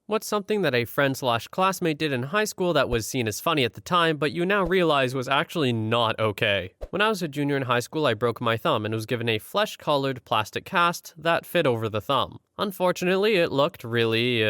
What's something that a friend/classmate did in high school that was seen as funny at the time, but you now realize was actually not okay? When I was a junior in high school, I broke my thumb and was given a flesh-colored plastic cast that fit over the thumb. Unfortunately, it looked really,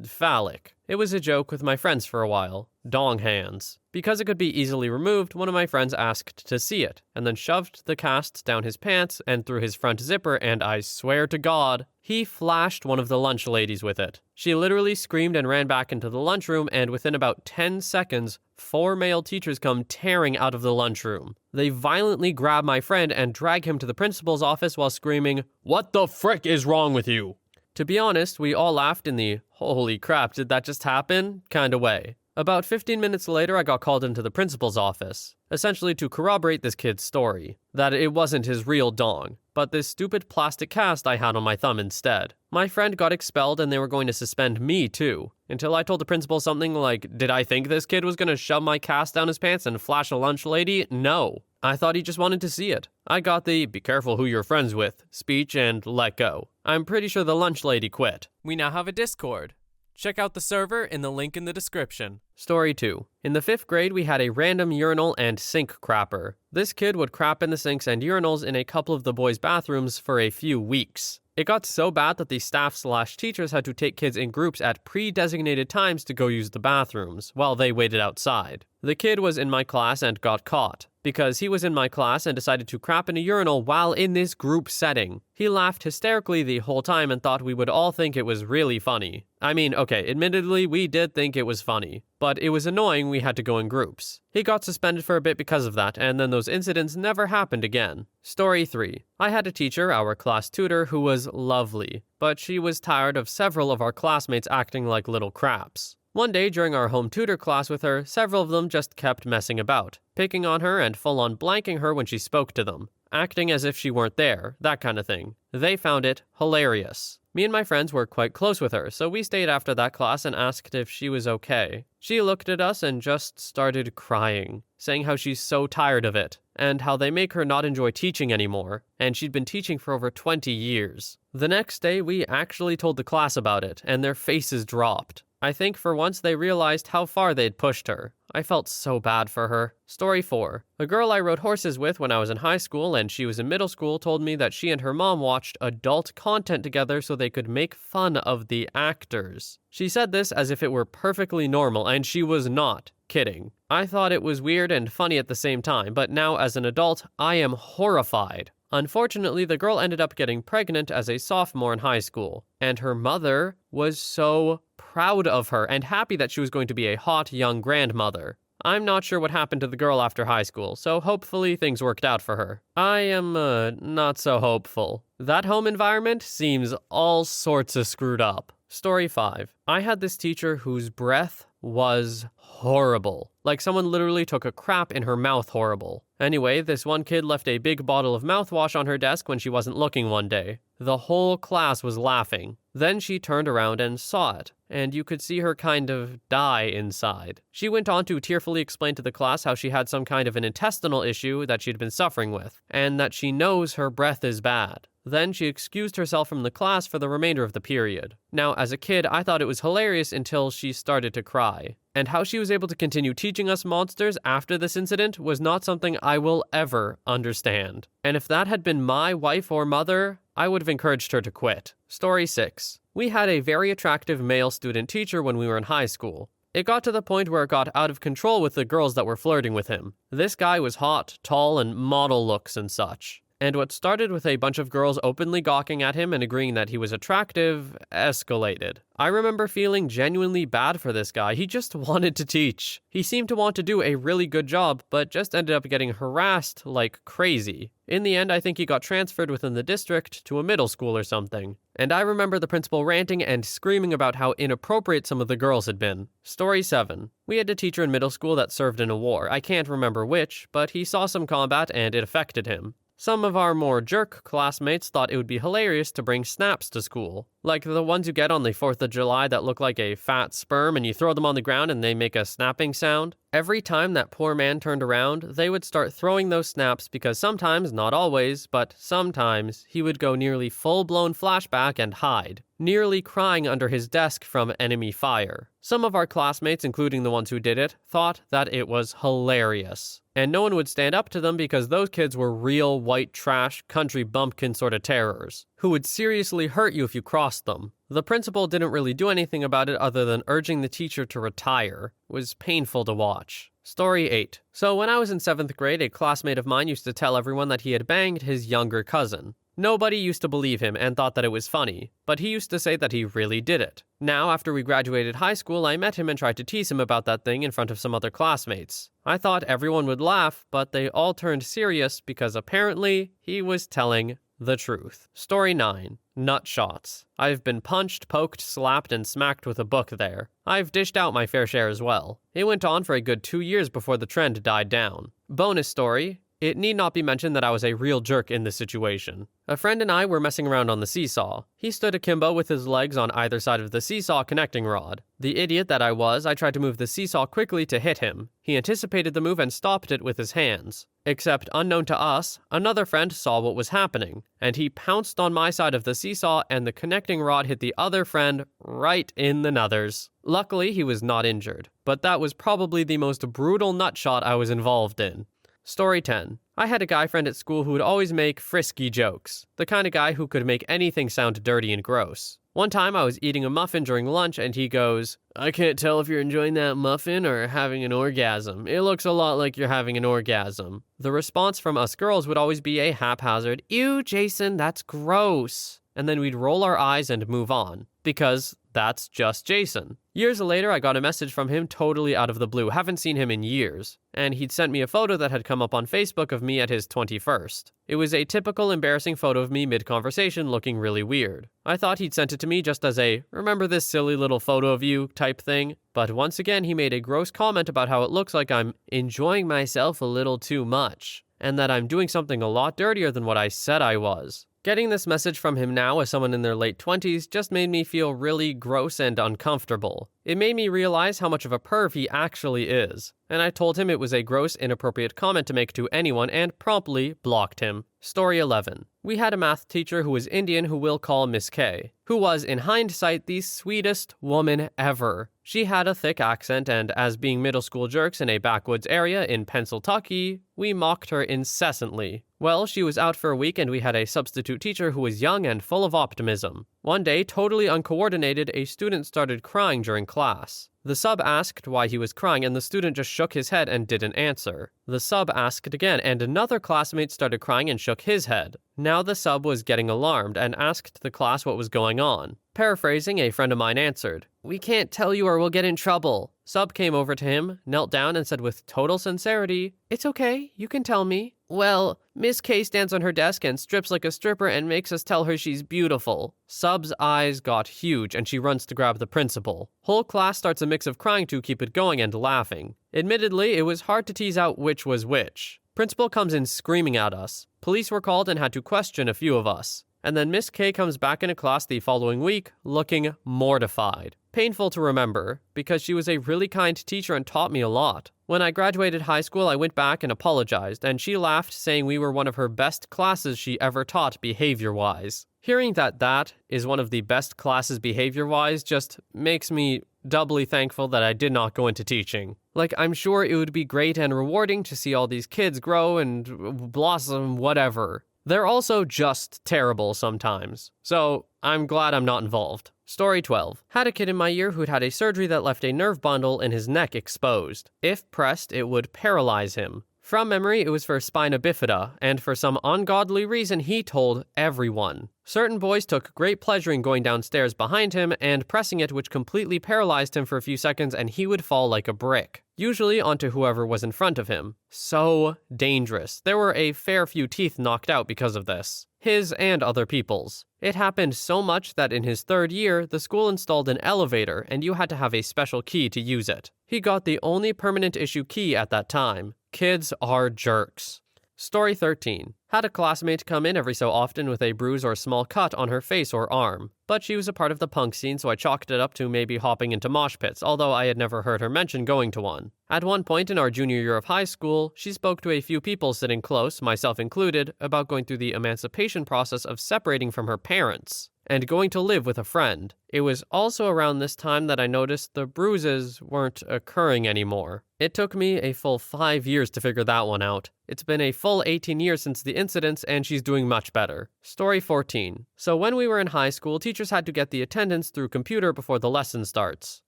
phallic. It was a joke with my friends for a while. Dong hands. Because it could be easily removed, one of my friends asked to see it, and then shoved the cast down his pants and through his front zipper, and I swear to God, he flashed one of the lunch ladies with it. She literally screamed and ran back into the lunchroom, and within about 10 seconds, 4 male teachers come tearing out of the lunchroom. They violently grab my friend and drag him to the principal's office while screaming, "What the frick is wrong with you?" To be honest, we all laughed in the "holy crap, did that just happen?" kind of way. About 15 minutes later, I got called into the principal's office, essentially to corroborate this kid's story, that it wasn't his real dong, but this stupid plastic cast I had on my thumb instead. My friend got expelled and they were going to suspend me too, until I told the principal something like, "Did I think this kid was going to shove my cast down his pants and flash a lunch lady? No. I thought he just wanted to see it." I got the "be careful who you're friends with" speech and let go. I'm pretty sure the lunch lady quit. We now have a Discord. Check out the server in the link in the description. Story 2. In the 5th grade, we had a random urinal and sink crapper. This kid would crap in the sinks and urinals in a couple of the boys' bathrooms for a few weeks. It got so bad that the staff/teachers had to take kids in groups at pre-designated times to go use the bathrooms, while they waited outside. The kid was in my class and got caught, because he was in my class and decided to crap in a urinal while in this group setting. He laughed hysterically the whole time and thought we would all think it was really funny. I mean, okay, admittedly, we did think it was funny, but it was annoying we had to go in groups. He got suspended for a bit because of that, and then those incidents never happened again. Story 3. I had a teacher, our class tutor, who was lovely, but she was tired of several of our classmates acting like little craps. One day during our home tutor class with her, several of them just kept messing about, picking on her and full-on blanking her when she spoke to them, acting as if she weren't there, that kind of thing. They found it hilarious. Me and my friends were quite close with her, so we stayed after that class and asked if she was okay. She looked at us and just started crying, saying how she's so tired of it, and how they make her not enjoy teaching anymore, and she'd been teaching for over 20 years. The next day, we actually told the class about it, and their faces dropped. I think for once they realized how far they'd pushed her. I felt so bad for her. Story 4. A girl I rode horses with when I was in high school and she was in middle school told me that she and her mom watched adult content together so they could make fun of the actors. She said this as if it were perfectly normal, and she was not kidding. I thought it was weird and funny at the same time, but now as an adult, I am horrified. Unfortunately, the girl ended up getting pregnant as a sophomore in high school, and her mother was so proud of her and happy that she was going to be a hot young grandmother. I'm not sure what happened to the girl after high school, so hopefully things worked out for her. I am, not so hopeful. That home environment seems all sorts of screwed up. Story 5. I had this teacher whose breath was horrible. Like someone literally took a crap in her mouth horrible. Anyway, this one kid left a big bottle of mouthwash on her desk when she wasn't looking one day. The whole class was laughing. Then she turned around and saw it, and you could see her kind of die inside. She went on to tearfully explain to the class how she had some kind of an intestinal issue that she'd been suffering with, and that she knows her breath is bad. Then she excused herself from the class for the remainder of the period. Now, as a kid, I thought it was hilarious until she started to cry. And how she was able to continue teaching us monsters after this incident was not something I will ever understand. And if that had been my wife or mother, I would have encouraged her to quit. Story 6. We had a very attractive male student teacher when we were in high school. It got to the point where it got out of control with the girls that were flirting with him. This guy was hot, tall, and model looks and such. And what started with a bunch of girls openly gawking at him and agreeing that he was attractive escalated. I remember feeling genuinely bad for this guy. He just wanted to teach. He seemed to want to do a really good job, but just ended up getting harassed like crazy. In the end, I think he got transferred within the district to a middle school or something. And I remember the principal ranting and screaming about how inappropriate some of the girls had been. Story 7. We had a teacher in middle school that served in a war. I can't remember which, but he saw some combat and it affected him. Some of our more jerk classmates thought it would be hilarious to bring snaps to school. Like the ones you get on the 4th of July that look like a fat sperm and you throw them on the ground and they make a snapping sound. Every time that poor man turned around, they would start throwing those snaps because sometimes, not always, but sometimes, he would go nearly full-blown flashback and hide, nearly crying under his desk from enemy fire. Some of our classmates, including the ones who did it, thought that it was hilarious. And no one would stand up to them because those kids were real white trash, country bumpkin sort of terrors, who would seriously hurt you if you crossed them. The principal didn't really do anything about it other than urging the teacher to retire. It was painful to watch. Story 8. So when I was in 7th grade, a classmate of mine used to tell everyone that he had banged his younger cousin. Nobody used to believe him and thought that it was funny, but he used to say that he really did it. Now, after we graduated high school, I met him and tried to tease him about that thing in front of some other classmates. I thought everyone would laugh, but they all turned serious because apparently he was telling the truth. Story 9. Nut shots. I've been punched, poked, slapped, and smacked with a book there. I've dished out my fair share as well. It went on for a good 2 years before the trend died down. Bonus story. It need not be mentioned that I was a real jerk in this situation. A friend and I were messing around on the seesaw. He stood akimbo with his legs on either side of the seesaw connecting rod. The idiot that I was, I tried to move the seesaw quickly to hit him. He anticipated the move and stopped it with his hands. Except, unknown to us, another friend saw what was happening, and he pounced on my side of the seesaw and the connecting rod hit the other friend right in the nuthers. Luckily, he was not injured, but that was probably the most brutal nut shot I was involved in. Story 10. I had a guy friend at school who would always make frisky jokes, the kind of guy who could make anything sound dirty and gross. One time I was eating a muffin during lunch and he goes, "I can't tell if you're enjoying that muffin or having an orgasm. It looks a lot like you're having an orgasm." The response from us girls would always be a haphazard, "Ew, Jason, that's gross." And then we'd roll our eyes and move on, because that's just Jason. Years later, I got a message from him totally out of the blue. Haven't seen him in years. And he'd sent me a photo that had come up on Facebook of me at his 21st. It was a typical embarrassing photo of me mid-conversation looking really weird. I thought he'd sent it to me just as a, "remember this silly little photo of you" type thing. But once again, he made a gross comment about how it looks like I'm enjoying myself a little too much, and that I'm doing something a lot dirtier than what I said I was. Getting this message from him now as someone in their late 20s just made me feel really gross and uncomfortable. It made me realize how much of a perv he actually is, and I told him it was a gross, inappropriate comment to make to anyone and promptly blocked him. Story 11. We had a math teacher who was Indian who we'll call Miss K, who was, in hindsight, the sweetest woman ever. She had a thick accent, and as being middle school jerks in a backwoods area in Pennsylvania, we mocked her incessantly. Well, she was out for a week and we had a substitute teacher who was young and full of optimism. One day, totally uncoordinated, a student started crying during class. The sub asked why he was crying and the student just shook his head and didn't answer. The sub asked again and another classmate started crying and shook his head. Now the sub was getting alarmed and asked the class what was going on. Paraphrasing, a friend of mine answered, "We can't tell you or we'll get in trouble." Sub came over to him, knelt down and said with total sincerity, "It's okay, you can tell me." "Well, Miss K stands on her desk and strips like a stripper and makes us tell her she's beautiful." Sub's eyes got huge and she runs to grab the principal. Whole class starts a mix of crying to keep it going and laughing. Admittedly, it was hard to tease out which was which. Principal comes in screaming at us. Police were called and had to question a few of us. And then Miss K comes back into class the following week, looking mortified. Painful to remember, because she was a really kind teacher and taught me a lot. When I graduated high school, I went back and apologized, and she laughed, saying we were one of her best classes she ever taught behavior-wise. Hearing that is one of the best classes behavior-wise just makes me doubly thankful that I did not go into teaching. Like, I'm sure it would be great and rewarding to see all these kids grow and blossom, whatever. They're also just terrible sometimes. So, I'm glad I'm not involved. Story 12. Had a kid in my year who'd had a surgery that left a nerve bundle in his neck exposed. If pressed, it would paralyze him. From memory, it was for spina bifida, and for some ungodly reason, he told everyone. Certain boys took great pleasure in going downstairs behind him and pressing it, which completely paralyzed him for a few seconds, and he would fall like a brick, usually onto whoever was in front of him. So dangerous. There were a fair few teeth knocked out because of this. His and other people's. It happened so much that in his 3rd year, the school installed an elevator, and you had to have a special key to use it. He got the only permanent issue key at that time. Kids are jerks. Story 13. Had a classmate come in every so often with a bruise or small cut on her face or arm, but she was a part of the punk scene, so I chalked it up to maybe hopping into mosh pits, although I had never heard her mention going to one. At one point in our junior year of high school, she spoke to a few people sitting close, myself included, about going through the emancipation process of separating from her parents and going to live with a friend. It was also around this time that I noticed the bruises weren't occurring anymore. It took me a full 5 years to figure that one out. It's been a full 18 years since the incidents, and she's doing much better. Story 14. So when we were in high school, teachers had to get the attendance through computer before the lesson starts.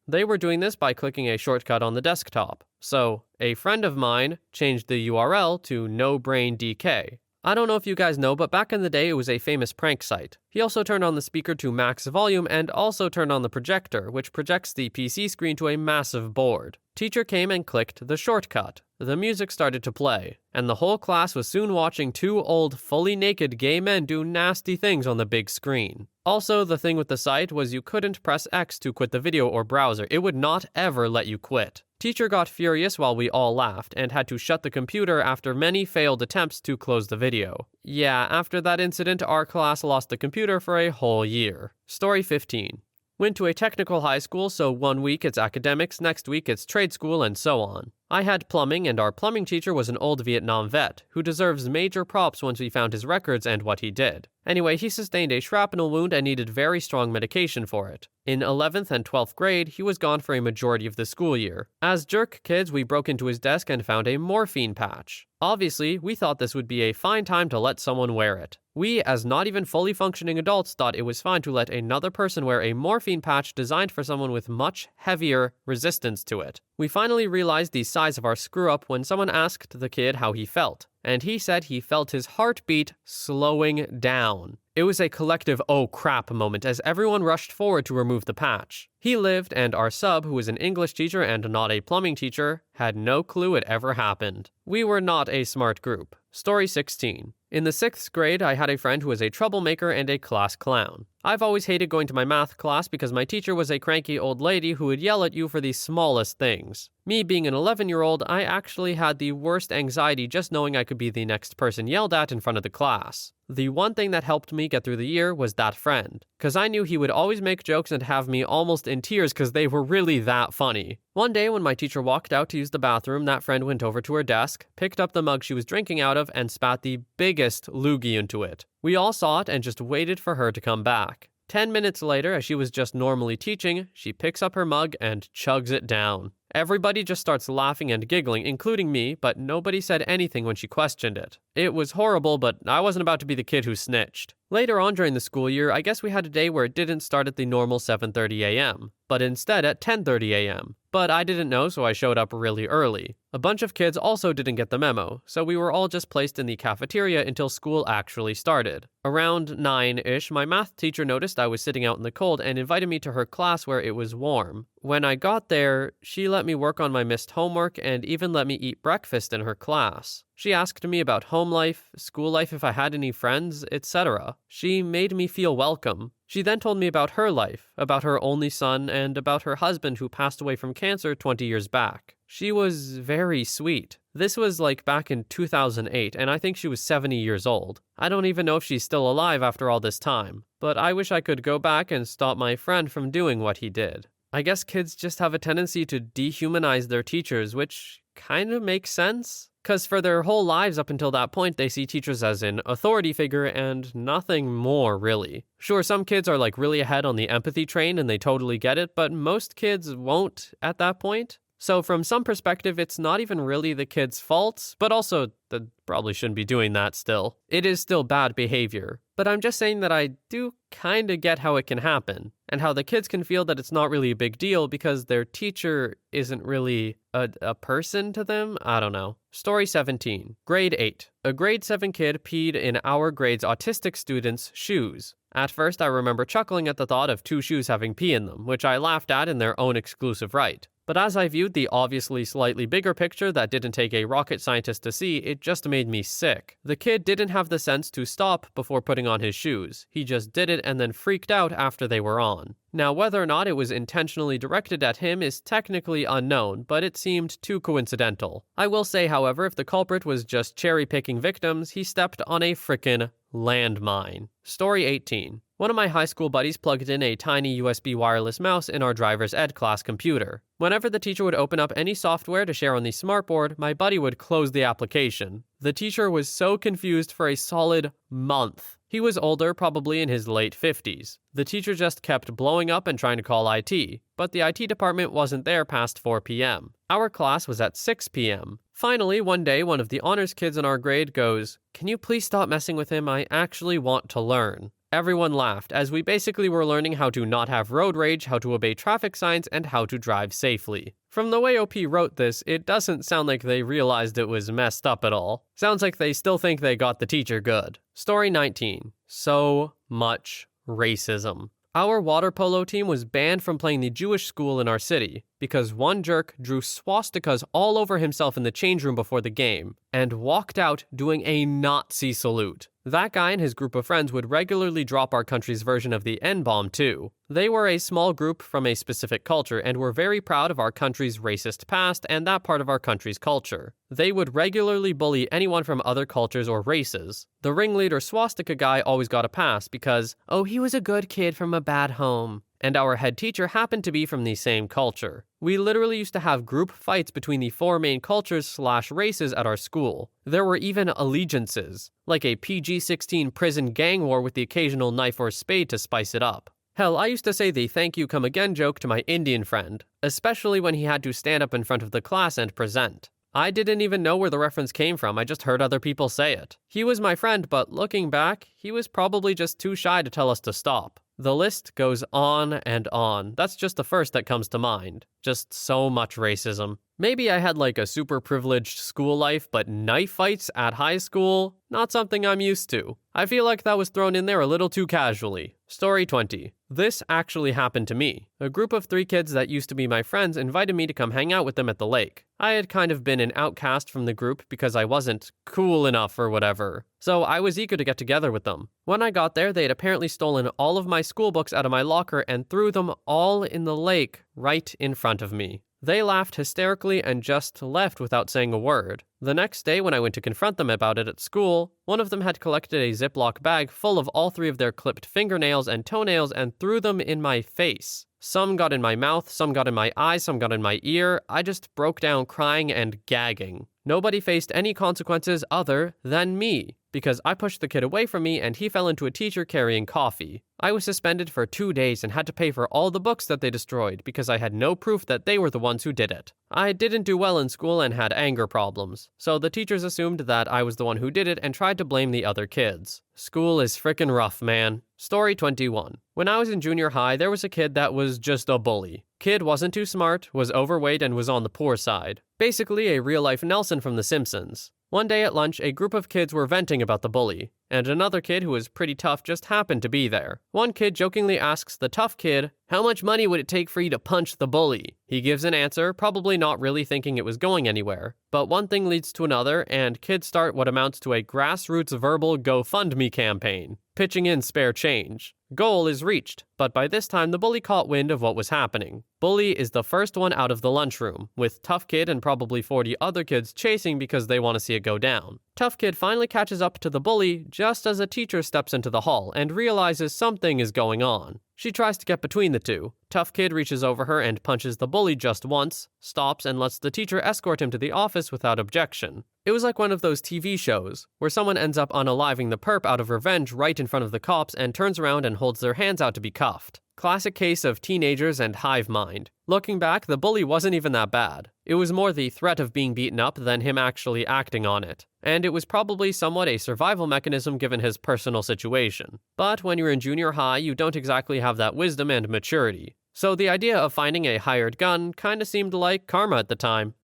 They were doing this by clicking a shortcut on the desktop. So a friend of mine changed the URL to NoBrainDK. I don't know if you guys know, but back in the day it was a famous prank site. He also turned on the speaker to max volume and also turned on the projector, which projects the PC screen to a massive board. Teacher came and clicked the shortcut. The music started to play, and the whole class was soon watching two old, fully naked gay men do nasty things on the big screen. Also, the thing with the site was you couldn't press X to quit the video or browser. It would not ever let you quit. Teacher got furious while we all laughed and had to shut the computer after many failed attempts to close the video. Yeah, after that incident, our class lost the computer for a whole year. Story 15. Went to a technical high school, so 1 week it's academics, next week it's trade school, and so on. I had plumbing, and our plumbing teacher was an old Vietnam vet, who deserves major props once we found his records and what he did. Anyway, he sustained a shrapnel wound and needed very strong medication for it. In 11th and 12th grade, he was gone for a majority of the school year. As jerk kids, we broke into his desk and found a morphine patch. Obviously, we thought this would be a fine time to let someone wear it. We, as not even fully functioning adults, thought it was fine to let another person wear a morphine patch designed for someone with much heavier resistance to it. We finally realized the size of our screw-up when someone asked the kid how he felt, and he said he felt his heartbeat slowing down. It was a collective oh crap moment as everyone rushed forward to remove the patch. He lived, and our sub, who was an English teacher and not a plumbing teacher, had no clue it ever happened. We were not a smart group. Story 16. In the 6th grade, I had a friend who was a troublemaker and a class clown. I've always hated going to my math class because my teacher was a cranky old lady who would yell at you for the smallest things. Me being an 11-year-old, I actually had the worst anxiety just knowing I could be the next person yelled at in front of the class. The one thing that helped me get through the year was that friend, because I knew he would always make jokes and have me almost in tears because they were really that funny. One day when my teacher walked out to use the bathroom, that friend went over to her desk, picked up the mug she was drinking out of, and spat the biggest loogie into it. We all saw it and just waited for her to come back. 10 minutes later, as she was just normally teaching, she picks up her mug and chugs it down. Everybody just starts laughing and giggling, including me, but nobody said anything when she questioned it. It was horrible, but I wasn't about to be the kid who snitched. Later on during the school year, I guess we had a day where it didn't start at the normal 7:30 a.m., but instead at 10:30 a.m. But I didn't know, so I showed up really early. A bunch of kids also didn't get the memo, so we were all just placed in the cafeteria until school actually started. Around 9-ish, my math teacher noticed I was sitting out in the cold and invited me to her class where it was warm. When I got there, she let me work on my missed homework and even let me eat breakfast in her class. She asked me about home life, school life, if I had any friends, etc. She made me feel welcome. She then told me about her life, about her only son, and about her husband who passed away from cancer 20 years back. She was very sweet. This was like back in 2008, and I think she was 70 years old. I don't even know if she's still alive after all this time, but I wish I could go back and stop my friend from doing what he did. I guess kids just have a tendency to dehumanize their teachers, which kind of makes sense. Because for their whole lives up until that point, they see teachers as an authority figure and nothing more, really. Sure, some kids are like really ahead on the empathy train and they totally get it, but most kids won't at that point. So from some perspective, it's not even really the kid's fault, but also they probably shouldn't be doing that still. It is still bad behavior. But I'm just saying that I do kind of get how it can happen, and how the kids can feel that it's not really a big deal because their teacher isn't really a person to them. I don't know. Story 17. Grade 8. A grade 7 kid peed in our grade's autistic student's shoes. At first, I remember chuckling at the thought of 2 shoes having pee in them, which I laughed at in their own exclusive right. But as I viewed the obviously slightly bigger picture that didn't take a rocket scientist to see, it just made me sick. The kid didn't have the sense to stop before putting on his shoes. He just did it and then freaked out after they were on. Now, whether or not it was intentionally directed at him is technically unknown, but it seemed too coincidental. I will say, however, if the culprit was just cherry-picking victims, he stepped on a frickin' landmine. Story 18. One of my high school buddies plugged in a tiny USB wireless mouse in our driver's ed class computer. Whenever the teacher would open up any software to share on the smartboard, my buddy would close the application. The teacher was so confused for a solid month. He was older, probably in his late 50s. The teacher just kept blowing up and trying to call IT, but the IT department wasn't there past 4 p.m. Our class was at 6 p.m. Finally, one day, one of the honors kids in our grade goes, "Can you please stop messing with him? I actually want to learn." Everyone laughed, as we basically were learning how to not have road rage, how to obey traffic signs, and how to drive safely. From the way OP wrote this, it doesn't sound like they realized it was messed up at all. Sounds like they still think they got the teacher good. Story 19. So much racism. Our water polo team was banned from playing the Jewish school in our city because one jerk drew swastikas all over himself in the change room before the game and walked out doing a Nazi salute. That guy and his group of friends would regularly drop our country's version of the N-bomb too. They were a small group from a specific culture and were very proud of our country's racist past and that part of our country's culture. They would regularly bully anyone from other cultures or races. The ringleader swastika guy always got a pass because, oh, he was a good kid from a bad home. And our head teacher happened to be from the same culture. We literally used to have group fights between the 4 main cultures/races at our school. There were even allegiances, like a PG-16 prison gang war with the occasional knife or spade to spice it up. Hell, I used to say the "thank you come again" joke to my Indian friend, especially when he had to stand up in front of the class and present. I didn't even know where the reference came from, I just heard other people say it. He was my friend, but looking back, he was probably just too shy to tell us to stop. The list goes on and on. That's just the first that comes to mind. Just so much racism. Maybe I had like a super privileged school life, but knife fights at high school? Not something I'm used to. I feel like that was thrown in there a little too casually. Story 20. This actually happened to me. A group of 3 kids that used to be my friends invited me to come hang out with them at the lake. I had kind of been an outcast from the group because I wasn't cool enough or whatever. So I was eager to get together with them. When I got there, they had apparently stolen all of my school books out of my locker and threw them all in the lake right in front of me. They laughed hysterically and just left without saying a word. The next day, when I went to confront them about it at school, one of them had collected a Ziploc bag full of all 3 of their clipped fingernails and toenails and threw them in my face. Some got in my mouth, some got in my eyes, some got in my ear. I just broke down crying and gagging. Nobody faced any consequences other than me, because I pushed the kid away from me and he fell into a teacher carrying coffee. I was suspended for 2 days and had to pay for all the books that they destroyed because I had no proof that they were the ones who did it. I didn't do well in school and had anger problems, so the teachers assumed that I was the one who did it and tried to blame the other kids. School is frickin' rough, man. Story 21. When I was in junior high, there was a kid that was just a bully. Kid wasn't too smart, was overweight, and was on the poor side. Basically a real-life Nelson from The Simpsons. One day at lunch, a group of kids were venting about the bully, and another kid who was pretty tough just happened to be there. One kid jokingly asks the tough kid, "How much money would it take for you to punch the bully?" He gives an answer, probably not really thinking it was going anywhere. But one thing leads to another, and kids start what amounts to a grassroots verbal GoFundMe campaign, pitching in spare change. Goal is reached, but by this time the bully caught wind of what was happening. Bully is the first one out of the lunchroom, with Tough Kid and probably 40 other kids chasing because they want to see it go down. Tough Kid finally catches up to the bully just as a teacher steps into the hall and realizes something is going on. She tries to get between the two. Tough Kid reaches over her and punches the bully just once, stops, and lets the teacher escort him to the office without objection. It was like one of those TV shows, where someone ends up unaliving the perp out of revenge right in front of the cops and turns around and holds their hands out to be cuffed. Classic case of teenagers and hive mind. Looking back, the bully wasn't even that bad. It was more the threat of being beaten up than him actually acting on it. And it was probably somewhat a survival mechanism given his personal situation. But when you're in junior high, you don't exactly have that wisdom and maturity. So the idea of finding a hired gun kinda seemed like karma at the time.